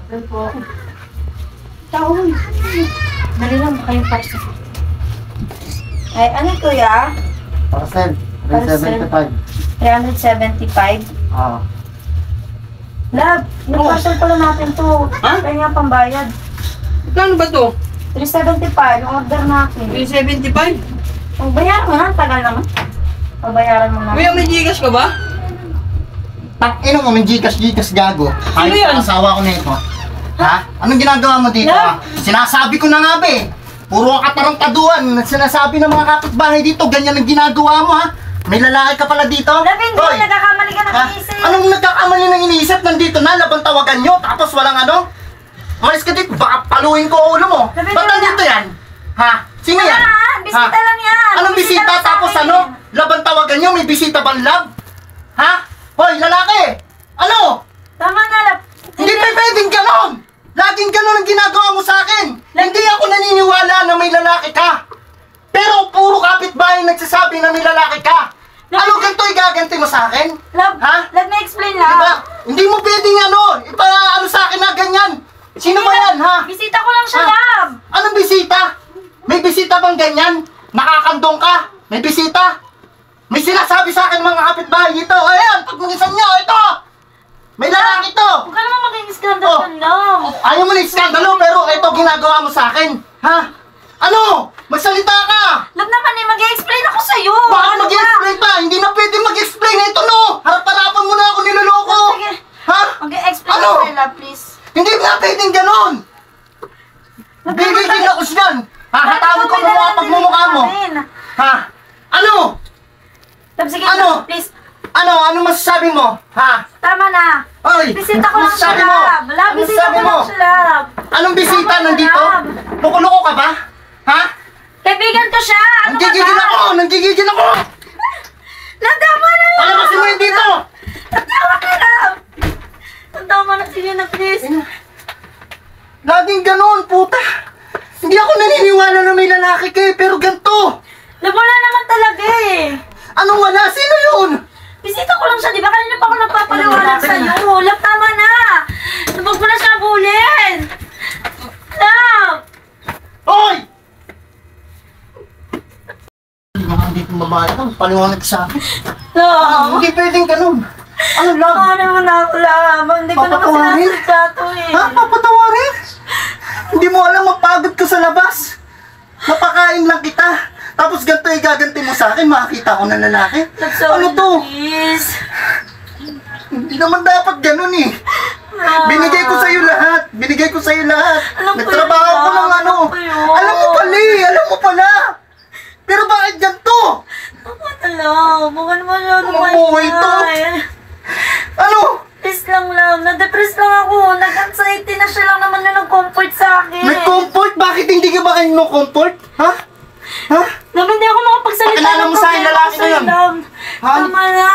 Doon po. Taon. Dali lang kayong parcel. Ay, ano kuya? Parcel. Parcel. 375. Ah. Lab, yung parcel pala natin to. Ha? Kaya nga pambayad. Ano ba to? 375, yung order natin. 375? Kung bayaran mo na, tagal naman. Pabayaran mo na. Kuya, may Gcash ka ba? Ino mo, may Gcash gago. Ano yan? Asawa ko na ito. Ha? Anong ginagawa mo dito? Love. Sinasabi ko na nga ba eh. Puro katarantaduan. Sinasabi ng mga kapitbahay dito, ganyan ang ginagawa mo ha. May lalaki ka pala dito? Labing Hoy! doon, nagkakamali ka ng Ha? isip. Anong nagkakamali ng iniisip? Nandito na, labang tawagan nyo, tapos walang ano? Malis ka dito, baka paluin ko ang ulo mo. Labing Ba't doon nandito yan? Ha? Sino yan? Bisita Ha? lang yan. Anong bisita? lang sa Tapos akin. ano? Labang tawagan nyo, may bisita bang lab? Ha? Hoy, lalaki! Ano? Tama na, lab. Hindi pa pwedeng ganon! Laging ganon ang ginagawa mo sa akin! Hindi ako naniniwala na may lalaki ka! Pero puro kapitbahay nagsasabi na may lalaki ka! Ano ganito igaganti mo sa akin? Lab, Ha? let me explain lang. Diba? Hindi mo pwedeng ano, ano sa akin na ganyan! Sino ba yan, ha? Bisita ko lang siya, Ha? lab. Anong bisita? May bisita bang ganyan? Nakakandong ka? May bisita? May sinasabi sa akin mga kapitbahay dito. Ayan, pag mag-isan nyo, ito! May lalaki to! Huwag ka naman maging skandal Oh. doon, lab. Ayaw mo na iskandalo, pero ito ginagawa mo sa akin. Ha? Ano? Magsalita ka! Lab naman eh, mag-explain ako sa'yo. Bakit Ano ba? mag-explain pa? Hindi na pwede mag-explain. Ito no! Harap-harapan mo na ako niloloko! Sige. Ha? Mag-explain Ano? ako sa'yo, lab, please. Hindi na pwedeng ganon! Bibigil ako siyan! Hahatawin ko ng mga pagmumukha mo! Ha? Ano? Lab, sige, Ano? lab, please. Ano? Ano masasabi mo? Ha? Tama na. Oy! Bisita ko lang siya, masasabi mo? lab. Lab, Ano bisita masasabi ko mo? lang siya, lab. Anong bisita Tama na, nandito? lab. Loko-loko ka ba? Ha? Kaibigan ko siya. Ano ka Nanggigigil ba? ako! Nanggigigil ako! Lab, tama na, lab. Palabasin mo yun dito! Tama na, lab. Tama na, sige na, please. Laging ganon, puta! Hindi ako naniniwala na may lalaki ka eh, pero ganito! Lab, wala naman talaga eh. Anong wala? Sino yun? Bisita ko lang siya, di ba? Kanina pa ako nagpapaliwanag sa'yo. Lab, tama na. Huwag mo na siya bulin. Lab. Hoy! Hindi kong babae lang, paliwanag sa akin. Lab. Hindi pwedeng ganon. Ano lang? Ano mo na ako, Lab. Hindi ko naman Papatawarin? sinasadya to eh. Ha? Papatawarin? Hindi mo alam, mapagod ka sa labas. Napakain lang kita. Tapos ganito igaganti mo sa akin, makakita ko ng lalaki. Lab, sorry Ano to? na, please. Hindi naman dapat ganon eh. Binigay ko sa'yo lahat. Binigay ko sa'yo lahat. Alam ko Nagtrabaho yun, ko ng Lab. ano. Alam ko yun. Alam mo pala eh. Alam mo pala. Pero bakit ganito? Tama na, Lab. Huwag ka naman siya Anong buhay to? Ano? Please lang, Lab. Na-depress lang ako. Nag-anxiety na siya lang naman yung nag-comfort sa akin. May comfort? Bakit hindi ka ba kayo no comfort? Ha? Ha? Lab, hindi ako makapagsalita Pakilala mo sa akin, problema lalaki ko sa'yo, na yun. Lab. Ha? Tama na.